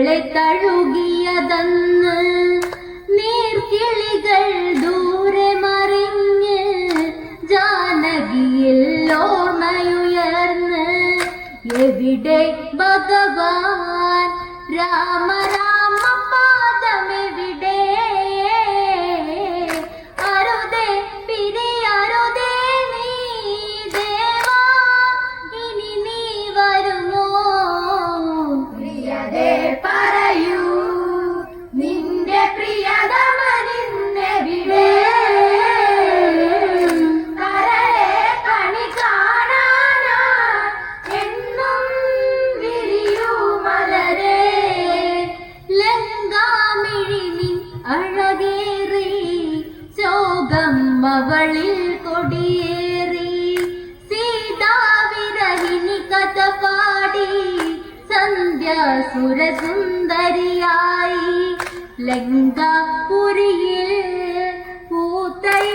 അവളെ തഴുകിയതന്ന് നീർക്കിളികൾ ദൂരെ മറിഞ്ഞ് ജാനകിയിൽ ഓർമ്മയുയർന്ന് എവിടെ ഭഗവാൻ രാമ രാമ പാദമെവിടെ അരുതേ പിരിയരുതേ നീ ദേവാ ഇനി നീ വരുമോ പ്രിയതേ പറയൂ നിന്റെ പ്രിയതമനിന്നെവിടെ അവളിൽ കൊടിയേറി സീതാവിരഹിണി കഥ പാടി സന്ധ്യാസുരസുന്ദരിയായി ലങ്കാപുരിയിൽ പൂത്തൈ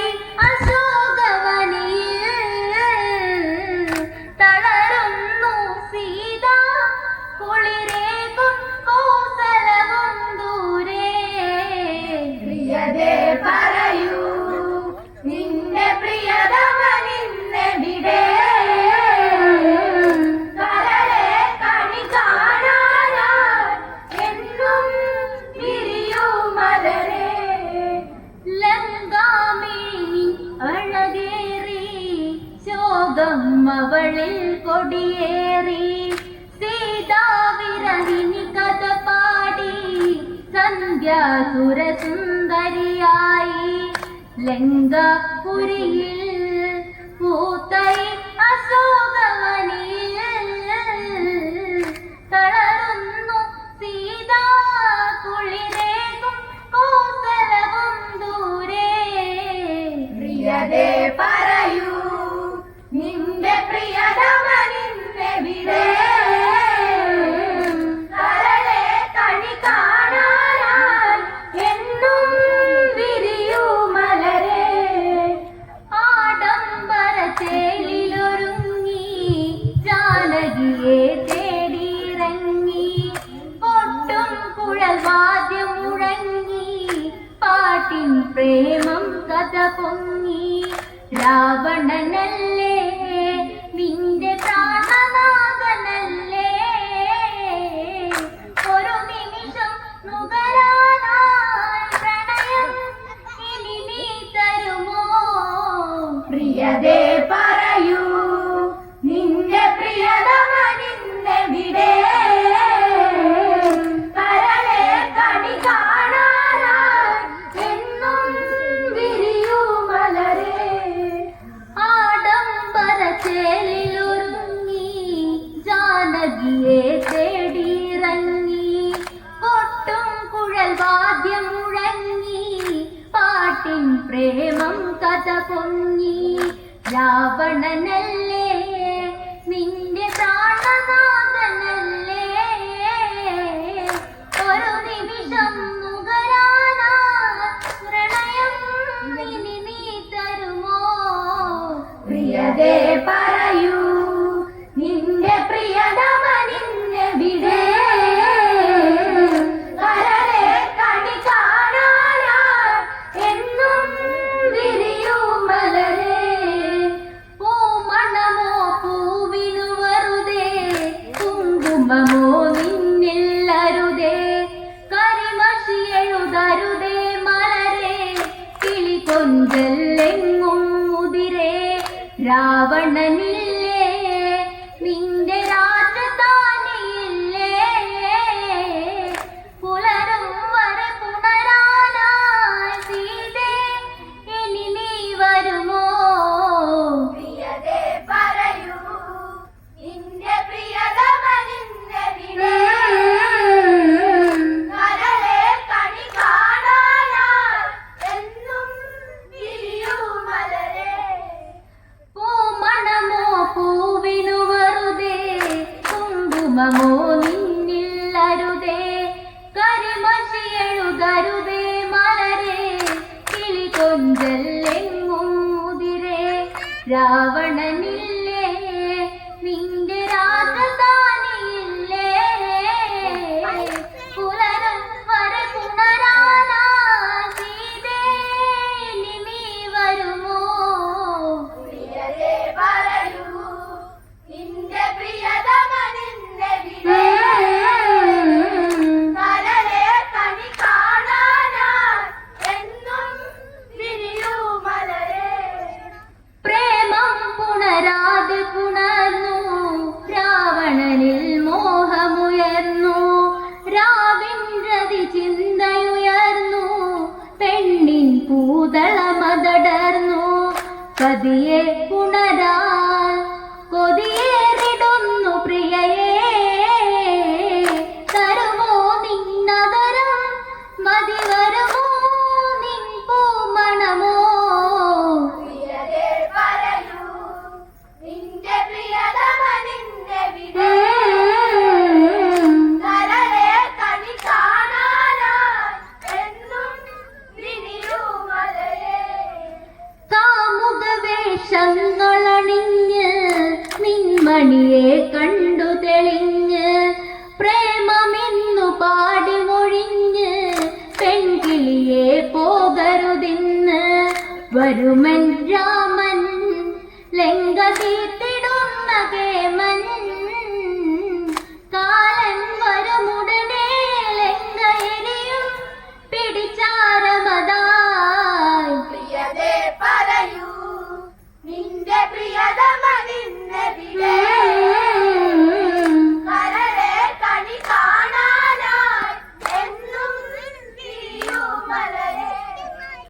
അശോകവനിയിൽ തളരുന്നു സീത കുളിരേകും കോസലവും ദൂരെ പ്രിയതേ പറയൂ നിന്റെ പ്രിയതമനിന്നെവിടെ കരളെ കണി കാണാനായി എന്നും വിരിയൂ മലരേ ലങ്കാമിഴി അഴകേറി ശോകം അവളിൽ കൊടിയേറി സീതാവിരഹിണി കഥ പാടി സന്ധ്യാസുരസുന്ദരിയായി ലങ്കാപുരിയിൽ പൂത്തൈ അശോകവനിയിൽ തളരുന്നു സീതാ കുളിരേകും കോസലവും ദൂരെ പ്രിയതേ പറയൂ നിന്റെ പ്രിയതമനിന്നെവിടെ തേടിയിറങ്ങി പൊട്ടും കുഴൽ വാദ്യം മുഴങ്ങി പാട്ടിൻ പ്രേമം കഥ പൊങ്ങി രാവണനല്ലേ നിന്റെ പ്രാണനാഥനല്ലേ ഒരു നിമിഷം നുകരാനായി പ്രണയം ഇനി നീ തരുമോ പ്രിയതേ പറയൂ നിന്റെ പ്രിയതമനിന്നെവിടെ കരളെ കണി കാണാനായി എന്നും വിരിയൂ മലരേ ആഡംബരച്ചേലിലൊരുങ്ങി ജാനകിയെ തേടിയിറങ്ങി പൊട്ടും കുഴൽ വാദ്യം മുഴങ്ങി പാട്ടിൻ പ്രേമം കഥ പൊങ്ങി രാവണനല്ലേ നിന്റെ പ്രാണനാഥനല്ലേ ഒരു നിമിഷം നുകരാനായി പ്രണയം ഇനി നീ തരുമോ പ്രിയതേ പറയൂ നിന്റെ പ്രിയതമനിന്നെവിടെ കരളെ കണി കാണാനായി എന്നും വിരിയൂ മലരേ പൂമണമോ പൂവിനു വെറുതെ കുങ്കുമമോ നിന്നിൽ അരുതേ കരിമഷി എഴുതരുതേ മലരേ കിളി കൊഞ്ചല്ലെങ്ങും മുതിരേ രാവണനില്ലേ നിന്റെ രാജധാനിയില്ലേ പുലരും വരെ പുണരാനായി സീതേ ഇനി നീ വരുമോ പ്രിയതേ പറയൂ നിന്റെ പ്രിയതമനിന്നെവിടെ കരളെ കണി കാണാനായി എന്നും വിരിയൂ മലരേ പൂമണമോ പൂവിനു വെറുതെ കുങ്കുമമോ നിന്നിൽ അരുതേ കരിമഷി എഴുതരുതേ മലരേ കിളി കൊഞ്ചല്ലെങ്ങും മുതിരേ രാവണനില്ലേ നിന്റെ രാജധാനിയില്ലേ മനസ്സി ചിന്തയുയർന്നു, പെണ്ണിൻ പൂതളമതടർന്നു. പതിയെ ഉണരാൻ കൊതിയേറിടുന്നു പ്രിയയേ, തരുമോ നിന്നതരം, മതി വരുമോ നിൻ പൂമണമോ? ങ്ങളണിഞ്ഞ് നിൻമണിയെ കണ്ടു തെളിഞ്ഞ്, പ്രേമമെന്നു പാടി മൊഴിഞ്ഞ്, പെൺകിളിയെ പോകരുതിന്ന്. വരുമൻ രാമൻ ലങ്ക തീർത്തിടുന്ന കേമൻ, കാല